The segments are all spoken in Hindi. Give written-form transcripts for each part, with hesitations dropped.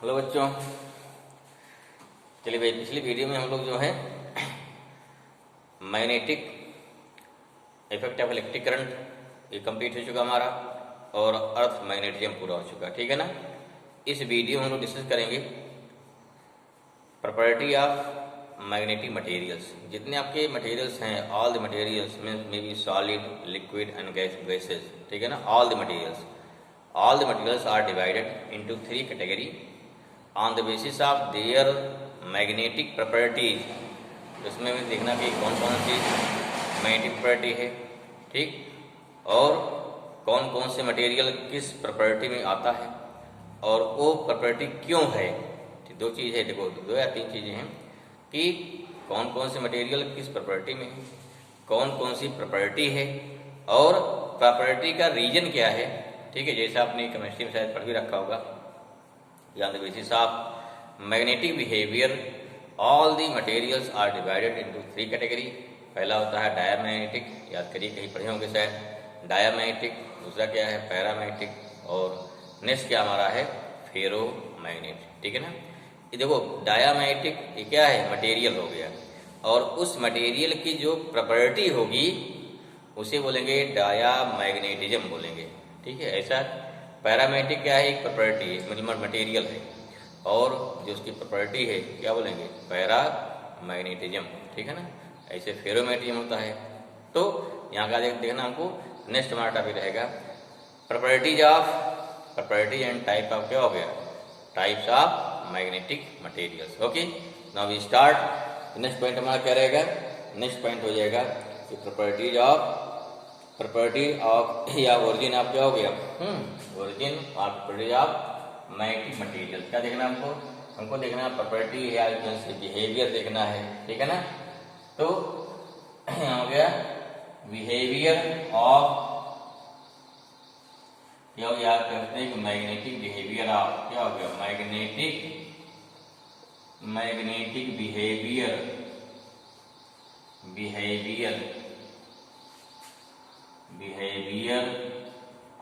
हेलो बच्चों, चलिए भाई पिछली वीडियो में हम लोग जो है magnetic effect of electric current ये कंप्लीट हो चुका हमारा और अर्थ मैग्नेटिज्म पूरा हो चुका, ठीक है ना। इस वीडियो में हम लोग डिस्कस करेंगे प्रॉपर्टी ऑफ मैग्नेटिक मटेरियल्स। जितने आपके मटेरियल्स हैं, all the materials means may be solid, liquid and gases, ठीक है ना। All the materials are divided into 3 category on the basis of their magnetic properties. इसमें भी देखना कि कौन कौन सी मैग्नेटिक प्रॉपर्टी है, ठीक, और कौन कौन से मटेरियल किस प्रॉपर्टी में आता है और वो प्रॉपर्टी क्यों है। दो चीज़ है, देखो 2 या 3 चीज़ें हैं कि कौन कौन से मटेरियल किस प्रॉपर्टी में है, कौन कौन सी प्रॉपर्टी है और प्रॉपर्टी का रीजन क्या है, ठीक है। जैसे आपने केमिस्ट्री में शायद पढ़ भी रखा होगा, on the basis of magnetic behavior all the materials are divided into 3 category। पहला होता है डायामैग्नेटिक, याद करिए कहीं पढ़े होंगे शायद, डायामैग्नेटिक। दूसरा क्या है पैरामैग्नेटिक, और नेक्स्ट क्या हमारा है फेरोमैग्नेटिक, ठीक है ना। ये देखो डायामैग्नेटिक ये क्या है, मटेरियल हो गया, और उस मटेरियल की जो प्रॉपर्टी होगी उसे बोलेंगे डायामैग्नेटिज्म बोलेंगे, ठीक है। ऐसा पैरामैग्नेटिक क्या है, एक प्रॉपर्टी है, मतलब मटेरियल है, और जो उसकी प्रॉपर्टी है क्या बोलेंगे पैरामैग्नेटिज्म, ठीक है ना। ऐसे फेरोमैग्नेटिज्म होता है। तो यहाँ का देखना हमको नेक्स्ट हमारा टॉपिक रहेगा प्रॉपर्टीज एंड टाइप ऑफ, क्या हो गया, types of magnetic materials. Okay, now we start. Next point हमारा क्या रहेगा, नेक्स्ट पॉइंट हो जाएगा कि प्रॉपर्टी ऑफ या ओरिजिन ऑफ, क्या हो गया ओरिजिन और प्रॉपर्टी ऑफ मैग्नेटिक मटेरियल। क्या देखना हमको देखना प्रॉपर्टी या बिहेवियर देखना है, ठीक है ना। तो हो गया बिहेवियर ऑफ, क्या याद करते हैं मैग्नेटिक बिहेवियर ऑफ, क्या हो गया मैग्नेटिक बिहेवियर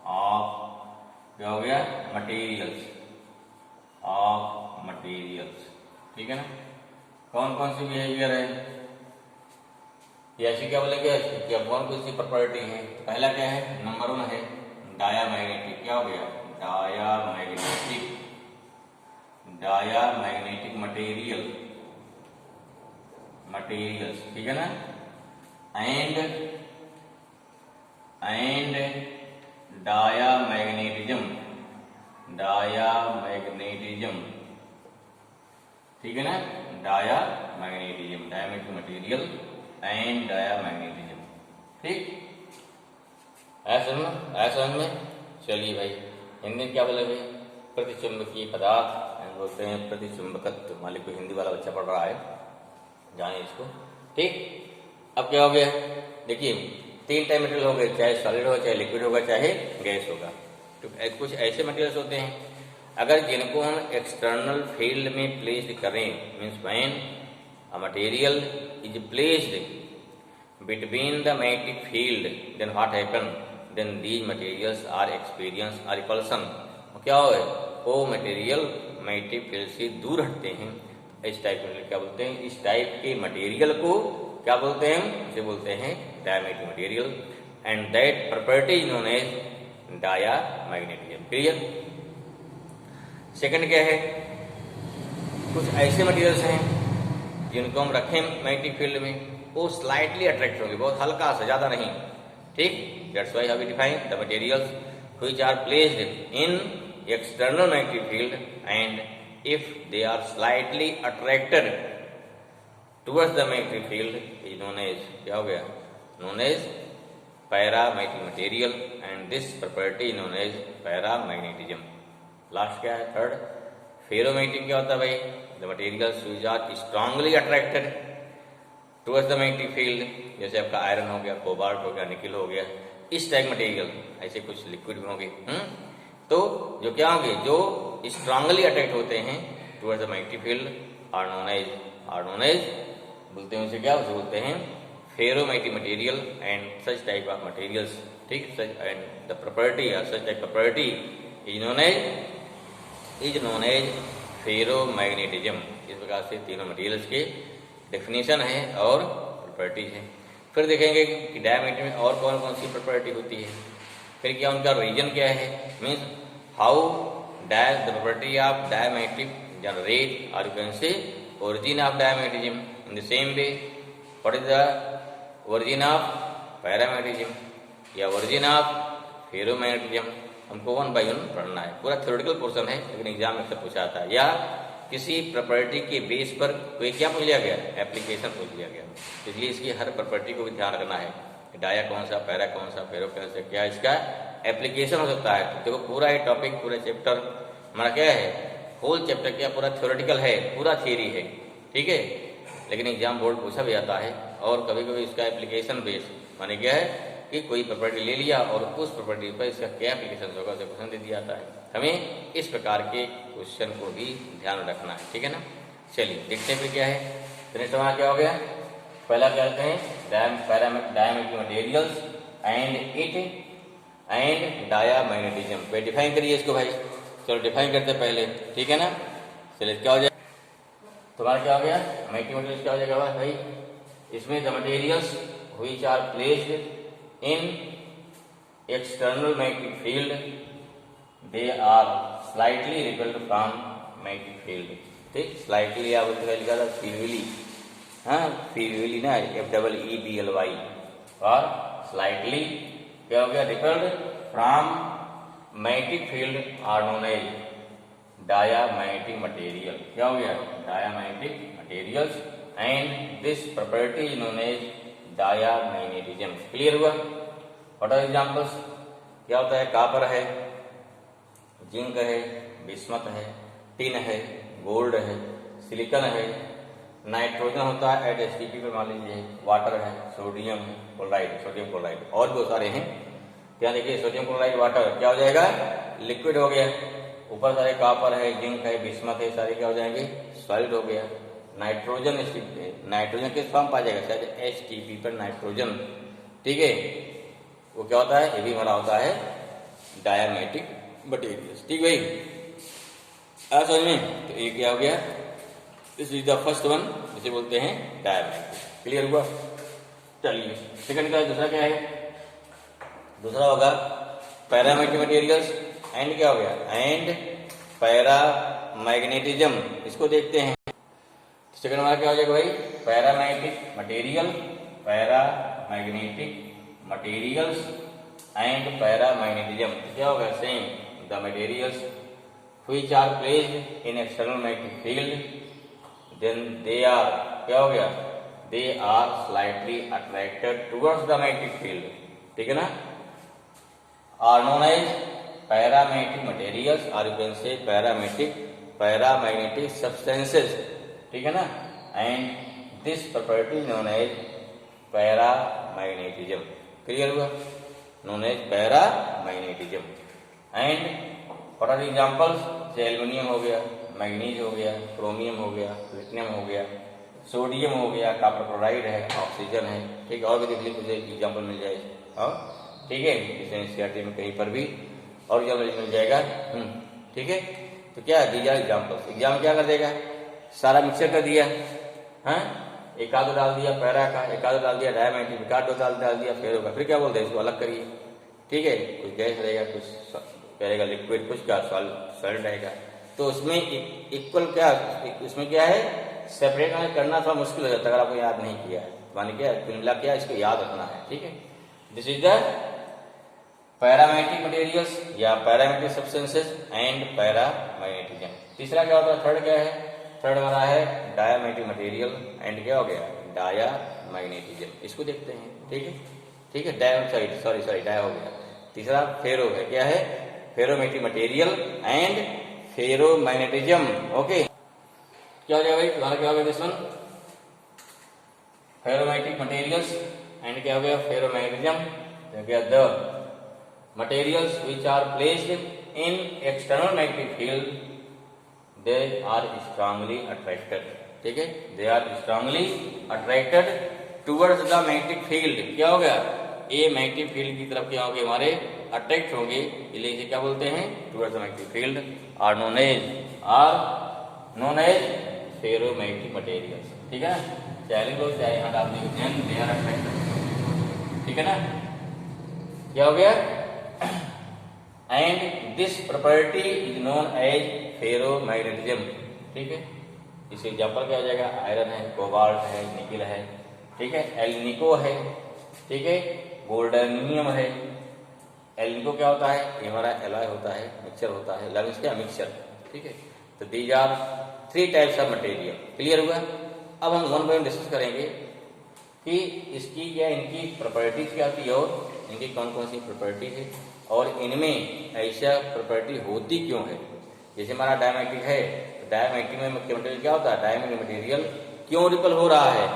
ऑफ, क्या हो गया मटेरियल्स, ठीक है ना। कौन कौन सी बिहेवियर है, ऐसी क्या बोलेंगे, क्या कौन कौन सी प्रॉपर्टी है। पहला क्या है, नंबर 1 है डायामैग्नेटिक, क्या हो गया डायामैग्नेटिक मटेरियल्स, ठीक है ना। एंड डायामैग्नेटिज्म, ठीक है ना। डायामैग्नेटिक मटेरियल एंड डायामैग्नेटिज्म, ठीक। ऐसा में चलिए भाई हिंदी में क्या बोलेंगे, प्रतिचुंबकीय पदार्थ बोलते हैं, प्रतिचुंबकत्व। मान ली कोई हिंदी वाला बच्चा पढ़ रहा है, जाने इसको, ठीक। अब क्या हो गया, देखिए 3 टाइप मटेरियल हो गए, चाहे सॉलिड होगा, चाहे लिक्विड होगा, चाहे गैस होगा। तो कुछ ऐसे मटेरियल्स होते हैं अगर जिनको हम एक्सटर्नल फील्ड में प्लेस्ड करें, means when a material is placed between the magnetic field, then what happen, then these materials are experience और रिपल्सन। क्या हो, वो मटेरियल मैग्नेटिक फील्ड से दूर हटते हैं। इस टाइप मटेरियल क्या बोलते हैं, इस टाइप के मटेरियल को क्या बोलते हैं, इसे बोलते हैं diamagnetic material, and that property is known as diamagnetism. Clear. Second क्या है, कुछ ऐसे मटेरियल्स हैं जिनको हम रखें मैग्नेटिक फील्ड में, वो स्लाइटली अट्रैक्ट होंगे, बहुत हल्का सा, ज्यादा नहीं, ठीक। That's why how we define the materials which are placed in external magnetic field and if they are slightly attracted towards the magnetic field is known as, क्या हो गया, known as paramagnetic material, and this property known as paramagnetism. Last क्या है, थर्ड फेरोमैग्नेटिक। क्या होता है भाई, the materials which are strongly attracted towards the magnetic field, जैसे आपका आयरन हो गया, कोबाल्ट हो गया, निकिल हो गया, इस टाइप मटेरियल। ऐसे कुछ लिक्विड भी होंगे, तो जो क्या होंगे, जो स्ट्रांगली अट्रैक्ट होते हैं towards the magnetic field are known as बोलते हैं, उसे क्या उसे बोलते हैं ferromagnetic material and such type of materials, ठीक। सच एंड द प्रॉपर्टी या such type property is known as ferromagnetism. इस प्रकार से तीनों मटेरियल्स के डेफिनेशन है और प्रॉपर्टीज हैं। फिर देखेंगे कि डायमैग्नेटिक में और कौन कौन सी प्रॉपर्टी होती है, फिर क्या उनका रीजन क्या है, means how the property of diamagnetic generate और you can say origin of diamagnetism. In the same way, what is the origin of paramagnetism या origin of ferromagnetism, हमको वन बाय वन पढ़ना है। पूरा थ्योरेटिकल पोर्शन है, लेकिन एग्जाम में सब पूछा था, या किसी प्रॉपर्टी के बेस पर कोई क्या पूछ लिया गया, एप्लीकेशन पूछ लिया गया। इसलिए इसकी हर प्रॉपर्टी को भी ध्यान रखना है, डाया कौन सा, पैरा कौन सा, फेरो कौन सा, क्या इसका एप्लीकेशन हो सकता है। तो देखो पूरा ये टॉपिक, पूरा चैप्टर हमारा क्या है, होल चैप्टर क्या पूरा थ्योरेटिकल है, पूरा थियरी है, ठीक है। लेकिन एग्जाम बोर्ड पूछा भी जाता है, और कभी कभी इसका एप्लीकेशन बेस माने क्या है कि कोई प्रॉपर्टी ले लिया और उस प्रॉपर्टी पर इसका क्या एप्लीकेशन होगा उसे क्वेश्चन दे दिया जाता है। हमें इस प्रकार के क्वेश्चन को भी ध्यान रखना है, ठीक है ना। चलिए देखते हैं फिर क्या है। तो नेक्स्ट हमारा क्या हो गया, पहला क्या कहते हैं, diamagnetic materials and it and diamagnetism. पे डिफाइन करिए इसको भाई, चलो डिफाइन करते हैं पहले, ठीक है ना। चलिए क्या हो जाए, तुम्हारा क्या हो गया, मैग्नेटिक मटेरियल्स क्या हो जाएगा भाई, इसमें the materials which are placed in external magnetic field they are slightly repelled from magnetic field. ठीक, स्लाइटली या बोलते लिखा था फील्डली, हाँ फील्डली ना, FEEBLY, और स्लाइटली क्या हो गया, repelled from magnetic field are known as diamagnetic material. क्या हो गया, diamagnetic materials and this property is known as diamagnetism. Clear हुआ। व्हाट आर एग्जांपल्स, क्या होता है, कापर है, जिंक है, बिस्मथ है, टिन है, गोल्ड है, सिलिकॉन है, नाइट्रोजन होता है एट STP पर मान लीजिए, वाटर है, सोडियम क्लोराइड, सोडियम क्लोराइड, और बहुत सारे हैं। क्या देखिए, सोडियम क्लोराइड वाटर क्या हो जाएगा, लिक्विड हो गया। ऊपर सारे कापर है, जिंक है, बिस्मथ है, सारे क्या हो जाएंगे, सॉलिड हो गया। नाइट्रोजन, नाइट्रोजन किस फॉर्म पा जाएगा, शायद STP पर नाइट्रोजन, ठीक है, वो क्या होता है, ये भी हमारा होता है डायामैग्नेटिक मटेरियल्स। ठीक भाई, समझ में। तो ये क्या हो गया, this is the first one, जिसे बोलते हैं डायामैग्नेटिक। क्लियर हुआ। चलिए सेकंड का दूसरा क्या है, दूसरा होगा पैरामैग्नेटिक मटेरियल्स एंड क्या हो गया, एंड पैरामैग्नेटिज्म। इसको देखते हैं। सेकंड हमारा क्या हो जाएगा भाई, paramagnetic material, paramagnetic materials and paramagnetism. क्या होगा, same the materials which are placed in external magnetic field then they are क्या हो गया, they are slightly attracted towards the magnetic field, ठीक है ना, are known as paramagnetic materials or you can say paramagnetic substances, ठीक है ना, and this property is known as paramagnetism। Clear हुआ, known as paramagnetism। and what are the examples, जैसे एल्युमिनियम हो गया, मैग्नीज हो गया, क्रोमियम हो गया, प्लेटिनम हो गया, सोडियम हो गया, कॉपर क्लोराइड है, ऑक्सीजन है, ठीक है। और भी देख लीजिए कुछ एग्जाम्पल मिल जाए, और ठीक है, जैसे NCERT में कहीं पर भी और एग्जाम्पल मिल जाएगा, ठीक है। तो क्या दिया एग्जाम्पल्स, एग्जाम क्या कर देगा, सारा मिक्सर कर दिया, हाँ, एक आधो डाल दिया पैरा का, एक आधो डाल दिया डायमैग्नेटिक, एक आधो डाल दिया फेरो होगा, फिर क्या बोलते हैं, इसको अलग करिए, ठीक है। कुछ गैस रहेगा, कुछ करेगा लिक्विड, कुछ क्या सॉलिड रहेगा। तो उसमें इक्वल क्या, इसमें क्या है, सेपरेट करना थोड़ा मुश्किल हो जाता है अगर आपको याद नहीं किया है। माने क्या मिला, क्या इसको याद रखना है, ठीक है। This is the paramagnetic materials या पैरामैग्नेटिक सब्सटेंसेस एंड पैरामैग्नेटिज्म। तीसरा क्या होता है, थर्ड क्या है, थर्ड हमारा है डायामैग्नेटिक मटेरियल एंड क्या हो गया, डायामैग्नेटिज्म। इसको देखते हैं, ठीक है, ठीक है। डाया हो गया। तीसरा फेरो है, क्या है, ferromagnetic material and ferromagnetism. Okay, क्या हो जाएगा भाई, तुम्हारा क्या हो गया, this one ferromagnetic materials and क्या हो गया, फेरोमैग्नेटिज्म। हो गया the materials which are placed in external magnetic field they are strongly attracted, ठीक है, they are strongly attracted towards the magnetic field. क्या हो गया, ये मैग्नेटिक फील्ड की तरफ क्या होंगे, हमारे अट्रैक्ट होंगे, इसलिए इसे क्या बोलते हैं, towards the magnetic field, are known as known as ferromagnetic materials, ठीक है ना। चाहे लोग चाहे यहाँ डाल देंगे एंड दे आर अट्रैक्टिव, ठीक है ना। क्या हो गया, and this property is known as ferromagnetism, ठीक है। इस एग्जाम्पल क्या हो जाएगा, आयरन है, कोबाल्ट है, निकिल है, ठीक है, एल्निको है, ठीक है, गोल्डनियम है। एल्निको क्या होता है, ये हमारा एलॉय होता है, मिक्सचर होता है, लर्निंग क्या मिक्सचर, ठीक है। तो these are 3 types of material, clear हुआ। अब हम वन बाय वन डिस्कस करेंगे कि इसकी क्या, इनकी प्रॉपर्टीज क्या होती है और इनकी कौन कौन सी प्रॉपर्टी है और इनमें ऐसा प्रॉपर्टी होती क्यों है। जैसे हमारा डायमैग्नेटिक है, तो डायमैग्नेटिक में मुख्य मटेरियल क्या होता है, डायमैग्नेटिक मटेरियल क्यों रिपल हो रहा है,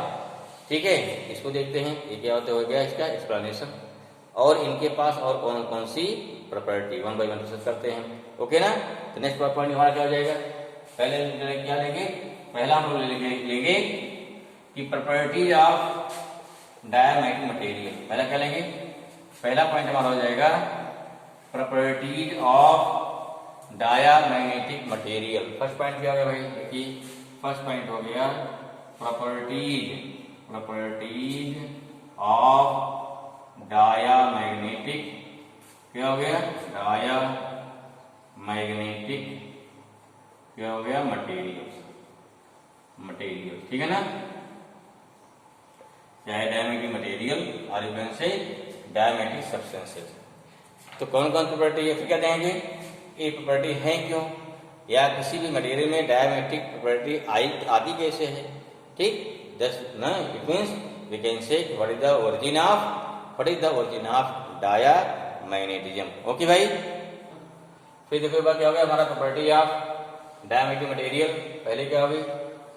ठीक है, इसको देखते हैं। ये क्या होता हो गया इसका एक्सप्लेनेशन, और इनके पास और कौन कौन सी property, one by one discuss करते हैं, ओके ना। तो नेक्स्ट पॉइंट हमारा क्या हो जाएगा, पहले क्या लेंगे, पहला हम लोग लेंगे कि प्रॉपर्टी ऑफ डायमैग्नेटिक मटेरियल। पहला क्या लेंगे, पहला पॉइंट हमारा हो जाएगा properties of diamagnetic material. First point क्या हो गया भाई, कि फर्स्ट पॉइंट हो गया प्रॉपर्टीज ऑफ डायमैग्नेटिक, क्या हो गया, डायमैग्नेटिक क्या हो गया, मटेरियल, ठीक है ना। चाहे डायमैग्नेटिक मटेरियल और यू कैन से डायमैग्नेटिक सब्सटेंसेस। तो कौन कौन प्रॉपर्टी है, फिर क्या देंगे, ये प्रॉपर्टी है क्यों, या किसी भी मटेरियल में डायमैग्नेटिक प्रॉपर्टी आदि कैसे है, ठीक। जस्ट ना it means we can say what is the origin of diamagnetism, okay भाई। फिर देखो क्या हो गया हमारा प्रॉपर्टी ऑफ डायमैग्नेटिक मटेरियल। पहले क्या होगी,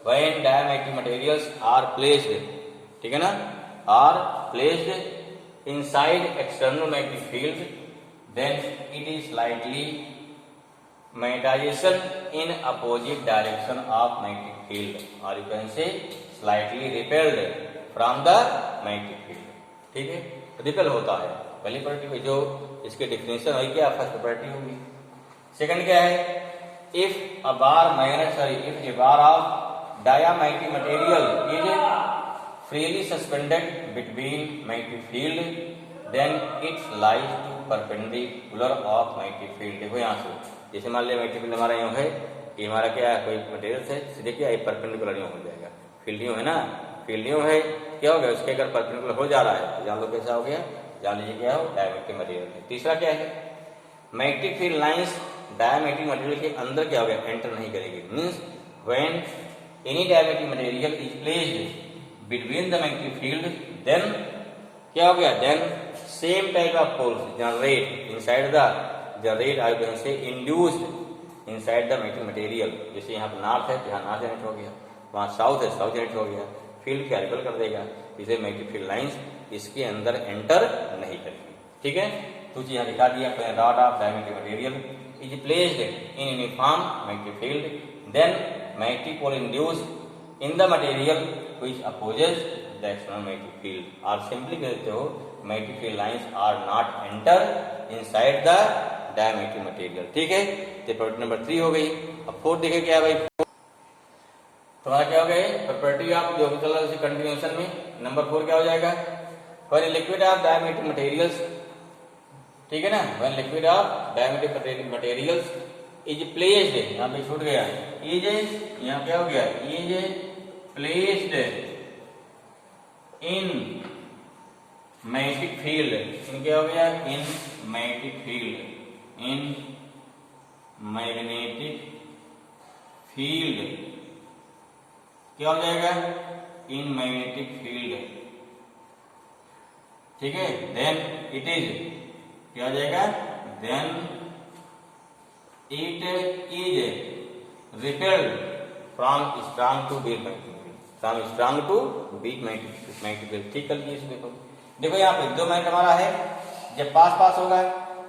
when diamagnetic materials are placed, ठीक है ना, are placed inside external magnetic field, then it is slightly magnetization in opposite direction of magnetic field, और you can say slightly repelled from the magnetic field, ठीक है, रिपेल होता है। पहली प्रॉपर्टी जो इसके डिफिनेशन होगी क्या, फर्स्ट प्रॉपर्टी होगी। सेकंड क्या है, if a bar of diamagnetic material is freely suspended between magnetic field, then it's lies to perpendicular of magnetic field. देखो यहाँ से, जैसे मान लिया मैग्नेटिक फील्ड हमारा यूं है, कि हमारा क्या है, कोई मटेरियल है, सीधे क्या है परपेंडिकुलर यूं हो जाएगा, फील्ड यूं है ना, फील्ड यूं है, क्या हो गया, उसके अगर परपेंडिकुलर हो जा रहा है तो जान लो कैसा हो गया, जान लीजिए क्या हो, डायमैग्नेटिक मटेरियल है। तीसरा क्या है, magnetic field lines diamagnetic material के अंदर क्या हो गया, एंटर नहीं करेगी। Means when any diamagnetic material is placed between the magnetic field, then क्या हो गया, then same type of force generate inside the generate I can say induced inside the magnetic material. जैसे यहाँ पर नॉर्थ है, यहाँ नॉर्थ जनरेट हो गया, वहाँ साउथ है, साउथ जनरेट हो गया, फील्ड क्या रिपेल कर देगा, इसे मैग्नेटिक फील्ड लाइंस इसके अंदर एंटर नहीं करेगी, ठीक है। तो यहाँ दिखा दिया, rod of diamagnetic material is placed in uniform magnetic field, then magnetic pole induced in the material which opposes the external magnetic field, और सिंपली कहते हो magnetic field lines are not enter inside the diamagnetic material, ठीक है। तो प्रॉपर्टी नंबर 3 हो गई। अब 4 देखे क्या है भाई, तुम्हारा क्या हो गया, प्रॉपर्टी ऑफ जो चल रहा है कंटिन्यूएशन में, नंबर 4 क्या हो जाएगा, when liquid of diamagnetic materials, ठीक है ना, when liquid of diamagnetic materials is placed, यहाँ पे छूट गया, इज यहाँ क्या हो गया, is placed in magnetic field, in क्या हो गया, in magnetic field, in magnetic field क्या हो जाएगा, इन मैग्नेटिक फील्ड, ठीक है, देन इट इज क्या हो जाएगा, then it is repelled from strong to weak magnetic field, from strong to weak magnetic field, ठीक कर लीजिए इसको। देखो यहाँ पे 2 मैग्नेट हमारा है, जब पास पास होगा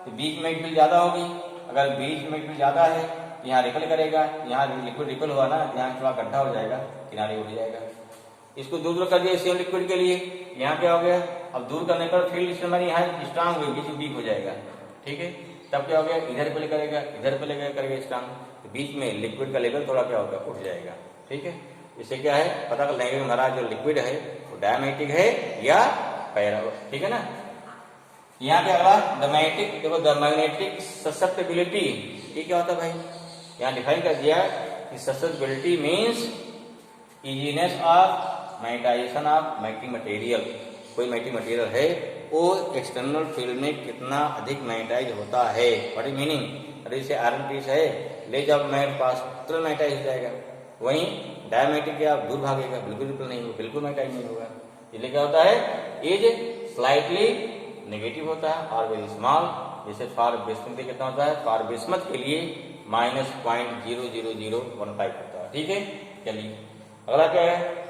तो बीच मैग्नेटिक फील्ड ज्यादा होगी, अगर बीच मैग्नेटिक फील्ड ज्यादा है तो यहाँ रिपेल करेगा, यहाँ लिक्विड रिपेल हुआ ना, यहाँ थोड़ा गड्ढा हो जाएगा, किनारे उठ जाएगा, इसको दूर कर दिया सेम लिक्विड के लिए, यहाँ क्या हो गया, अब दूर करने पर फील्ड हमारी यहाँ स्ट्रांग होगी, बीच वीक हो जाएगा, ठीक है। तब क्या हो गया, इधर पे करेगा, इधर पे लेकर करेगा स्ट्रांग, तो बीच में लिक्विड का लेवल थोड़ा क्या होगा, उठ जाएगा। ठीक है, इससे क्या है पता कर लेंगे हमारा जो लिक्विड है वो डायमेटिक है या पैरा। ठीक है ना। यहाँ पे अगला द मैग्नेटिक, देखो द मैग्नेटिक ससेप्टिबिलिटी, ये क्या होता है भाई, यहाँ डिफाइन कर दिया कि susceptibility means easiness of magnetization of magnetic material. कोई मैग्नेटिक मटेरियल है वो एक्सटर्नल फील्ड में कितना अधिक मैग्नेटाइज होता है, व्हाट इज मीनिंग, अरे जैसे आयरन पीस है ले जब मेरे पास तुरंत मैग्नेटाइज हो जाएगा, वहीं डायमेटिक क्या दूर भागेगा, बिल्कुल नहीं होगा, बिल्कुल मैग्नेटाइज नहीं होगा। इसलिए क्या होता है, एज स्लाइटली नेगेटिव होता है और वेरी स्मॉल, जैसे फॉर बिस्मथ कितना होता है, फॉर बिस्मथ के लिए -0.00015 होता है। ठीक है, चलिए अगला क्या है,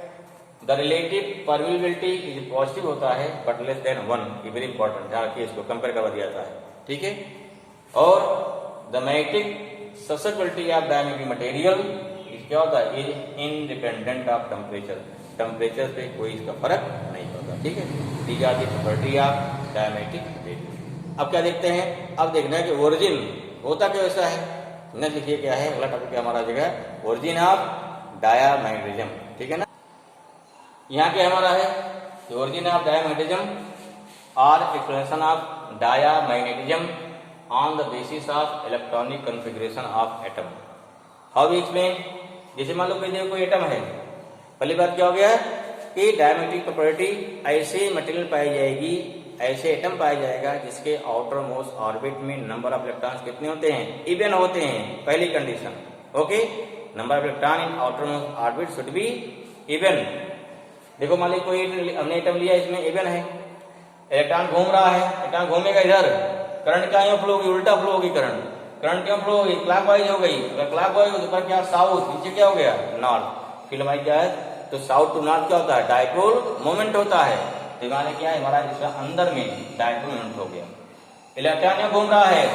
the relative permeability is positive होता है बट लेस देन 1, ये वेरी इंपॉर्टेंट, ध्यान रखिए इसको, कंपेयर करवा दिया जाता है। ठीक है, और the magnetic susceptibility of diamagnetic material क्या होता है, is independent of temperature, temperature पे कोई इसका फर्क नहीं होता। ठीक है, these are the property of diamagnetic material. अब क्या देखते हैं, अब देखना है कि ओरिजिन होता क्या ऐसा है, न लिखिए क्या है, अगला टॉपिक हमारा जगह ओरिजिन ऑफ डायामैग्नेटिज्म। ठीक है ना, यहाँ क्या हमारा है, ओरिजिन ऑफ डायामैग्नेटिज्म और explanation of diamagnetism on the basis of electronic configuration of atom. How we explain, जैसे मान लो कोई एटम है, पहली बात क्या हो गया कि डायमेट्रिक प्रॉपर्टी ऐसे मटेरियल पाई जाएगी, ऐसे एटम पाया जाएगा जिसके आउटर मोस्ट ऑर्बिट में नंबर ऑफ इलेक्ट्रॉन्स कितने होते हैं, इवन होते हैं, पहली condition. Okay, number of electron in outer most orbit should be even. देखो मान लीजिए कोई हमने एटम लिया, इसमें इवन है, इलेक्ट्रॉन घूम रहा है, इलेक्ट्रॉन घूमेगा इधर, करंट क्या यूं फ्लो होगी, उल्टा फ्लो होगी, करंट क्यों फ्लो होगी, क्लॉकवाइज हो गई, अगर क्लॉकवाइज हो तो ऊपर क्या साउथ, नीचे क्या हो गया नॉर्थ, फिर हमारी क्या है, तो साउथ टू नॉर्थ क्या होता है, डायपोल मोमेंट होता है, तो माने क्या है हमारा इसका अंदर में डायपोल मोमेंट हो गया। इलेक्ट्रॉन यहाँ घूम रहा है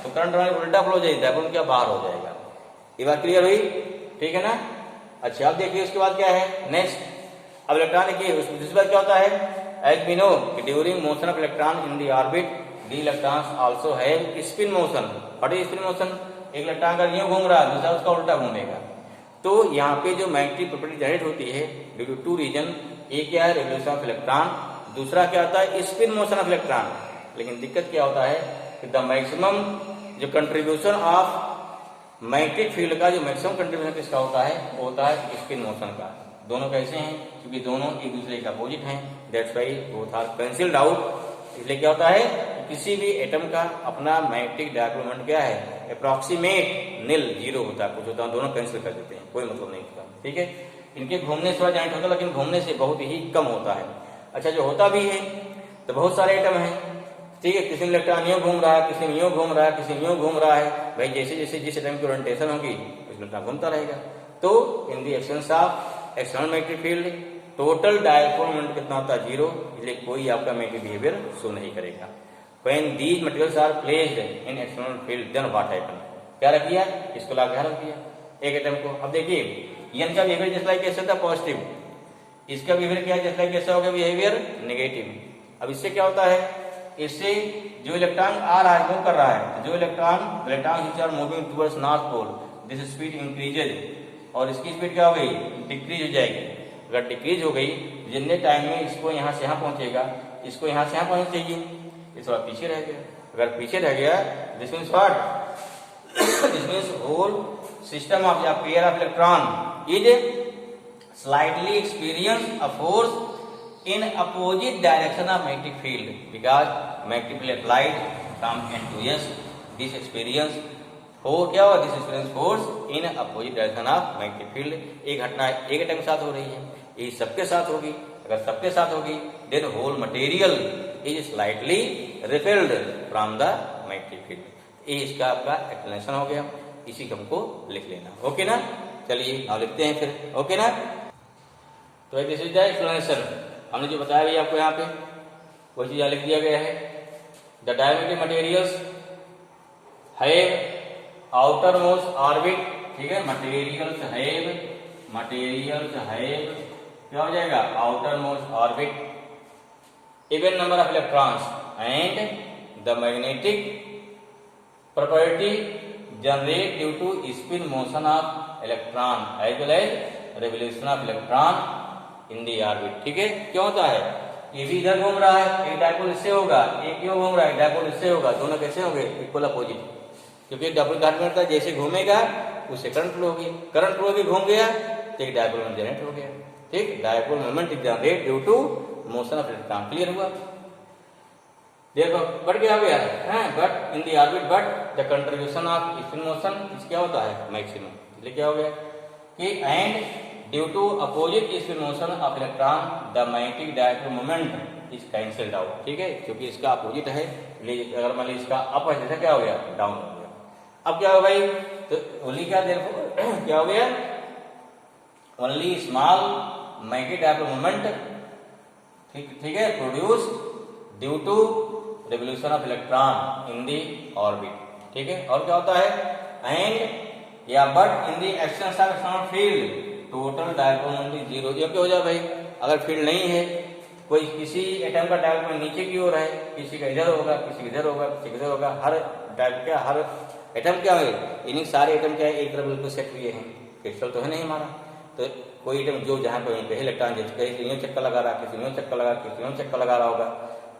तो करंट हमारे उल्टा फ्लो हो जाएगा, डायपोल क्या बाहर हो जाएगा। ये बात क्लियर हुई, ठीक है ना। अच्छा अब देखिए उसके बाद क्या है नेक्स्ट, अब इलेक्ट्रॉन देखिए दूसरी बात क्या होता है, as we know during motion of electron in the orbit the electrons also have spin motion. What is spin motion, एक इलेक्ट्रॉन अगर यूं घूम रहा है दूसरा उसका उल्टा घूमेगा, तो यहाँ पे जो मैग्नेटिक प्रॉपर्टी जनरेट होती है ड्यू टू टू रीजन, एक क्या है रेवोल्यूशन ऑफ इलेक्ट्रॉन, दूसरा क्या होता है स्पिन मोशन ऑफ इलेक्ट्रॉन। लेकिन दिक्कत क्या होता है कि द मैक्सिमम जो कंट्रीब्यूशन ऑफ मैग्नेटिक फील्ड का, जो मैक्सिमम कंट्रीब्यूशन किसका होता है, वो होता है स्पिन मोशन का। दोनों कैसे हैं, क्योंकि दोनों एक दूसरे के अपोजिट हैं, that's why both are cancelled out. इसलिए क्या होता है किसी भी एटम का अपना मैग्नेटिक डायपोल मोमेंट क्या है, अप्रॉक्सीमेट नील, जीरो होता है, कुछ होता है, दोनों कैंसिल कर देते हैं, कोई मतलब नहीं होता। ठीक है, इनके घूमने से जनरेट होता है लेकिन घूमने से बहुत ही कम होता है। अच्छा जो होता भी है तो बहुत सारे एटम हैं, ठीक है, किसी में इलेक्ट्रॉन यूं घूम रहा है, किसी में यूं घूम रहा है, किसी में यूं घूम रहा है, भाई जैसे जैसे जिस एटम की ओरिएंटेशन होगी उसमें इलेक्ट्रॉन घूमता रहेगा। तो in the absence of external magnetic field total dipole moment कितना होता है, जीरो, इसलिए कोई आपका मैग्नेटिक बिहेवियर शो नहीं करेगा। When these materials are placed in external field, then what happen? क्या रख दिया, इसको ला ध्यान रख दिया एक एटम को। अब देखिए एन का बिहेवियर जैसा कैसे था पॉजिटिव, इसका बिहेवियर क्या है जैसा कैसा हो गया बिहेवियर नेगेटिव। अब इससे क्या होता है, इससे जो इलेक्ट्रॉन आ रहा है, मूव कर रहा है, तो जो electron which are moving towards north pole, this speed increases, और इसकी स्पीड क्या हो गई, डिक्रीज हो जाएगी। अगर डिक्रीज हो गई जितने टाइम में इसको यहाँ से यहाँ पहुंचेगा, इसको यहाँ से यहाँ पहुंच चाहिए, ये थोड़ा पीछे रह गया। अगर पीछे रह गया this means what, this means whole system of या pair of electron is slightly experience a force in opposite direction of magnetic field because magnetic field applied from N to S, this experience हो क्या हुआ, this experience force in opposite direction of magnetic field. एक घटना एक एटम के साथ हो रही है, ये सबके साथ होगी, अगर सबके साथ होगी then whole material is slightly repelled from the magnetic field. ये इसका आपका एक्सप्लेनेशन हो गया, इसी को हमको लिख लेना, ओके ना। चलिए अब लिखते हैं फिर, ओके ना। तो दिस इज द एक्सप्लेनेशन, हमने जो बताया भी आपको यहाँ पे वो चीज लिख दिया गया है। The diamagnetic materials have outer most orbit, ठीक है, मटेरियल्स हैव क्या हो जाएगा, outer most orbit even number of electrons and the magnetic property generate due to spin motion of electron as well as revolution of electron in the orbit. ठीक है, क्यों होता है? ये भी इधर घूम रहा है, एक डायपोल इससे होगा, एक क्यों घूम रहा है, डायपोल इससे होगा, दोनों कैसे होंगे? इक्वल अपोजिट, क्योंकि डायपोल का जैसे घूमेगा उससे करंट फ्लो होगी, करंट फ्लो भी घूम गया तो एक डायपोल मोमेंट जनरेट हो गया। ठीक, dipole moment is generate due to motion of electron. Clear हुआ? देखो बढ़ गया है, but in the orbit but the contribution of spin motion क्या होता है? मैक्सिमम। इसलिए क्या हो गया कि and due to opposite spin motion of electron the magnetic dipole moment is cancelled out. ठीक है, क्योंकि इसका अपोजिट है, अगर मान लीजिए इसका अप है जैसे क्या हो गया? डाउन हो गया। अब क्या हो भाई? तो ओनली क्या क्या हो गया? Only small magnetic dipole moment, ठीक है, produced due to revolution of electron in the orbit. ठीक है, और क्या होता है? एंड या but in the action of external field total dipole moment zero. ये क्या हो जाए भाई? अगर फील्ड नहीं है, कोई किसी एटम का डायपोल नीचे की ओर है, किसी का इधर होगा, किसी इधर होगा, किसी इधर होगा, हर हर एटम क्या है? इन्हीं सारे एटम क्या है? एक तरफ बिल्कुल सेट हुए हैं, क्रिस्टल तो है नहीं हमारा। तो कोई एटम जो जहां पर कहीं इलेक्ट्रॉन कहीं यूं चक्कर लगा रहा है, किसी यूं चक्कर लगा, किसी यूं चक्कर लगा रहा होगा,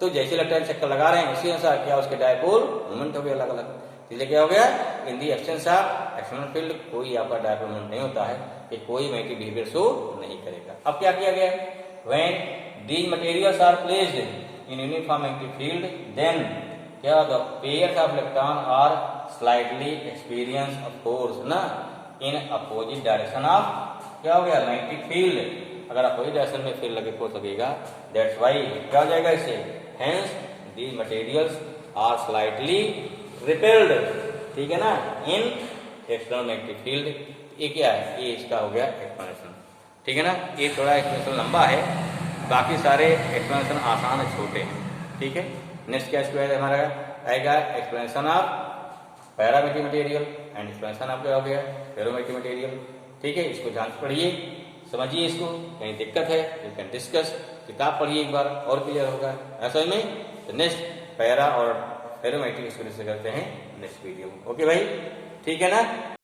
तो जैसे इलेक्ट्रॉन चक्कर लगा रहे हैं उसी अनुसार क्या उसके डायपोल मोमेंट हो गया अलग अलग। इसलिए क्या हो गया? In the absence of external field कोई आपका डायपोल मोमेंट नहीं होता है, कि कोई मैग्नेटिक बिहेवियर शो नहीं करेगा। अब क्या किया गया? When these materials are placed in uniform magnetic field then क्या the pairs of electron are slightly experience of force ना इन अपोजिट डायरेक्शन ऑफ क्या हो गया? Magnetic field. अगर अपोजिट डायरेक्शन में फील्ड लगे फोर्स लगेगा, दैट्स व्हाई क्या हो जाएगा इससे? Hence these materials are slightly repelled. ठीक है ना, इन एक्सटर्नल मैग्नेटिक फील्ड। ये क्या है? ये इसका हो गया एक्सप्लेनेशन। ठीक है ना, ये थोड़ा एक्सप्लेनेशन लंबा है, बाकी सारे एक्सप्लेनेशन आसान है, छोटे हैं। ठीक है, नेक्स्ट क्या स्क्वायर हमारा आएगा? Explanation of parametric material and explanation of क्या हो गया? फेरोमेट्रिक मटेरियल। ठीक है, इसको जान पढ़िए, समझिए, इसको कहीं दिक्कत है यू कैन डिस्कस, किताब पढ़िए एक बार और क्लियर होगा ऐसा में। तो नेक्स्ट पैरा और फेरोमेट्रिक इसको डिस्कस करते हैं नेक्स्ट वीडियो में। ओके भाई, ठीक है ना।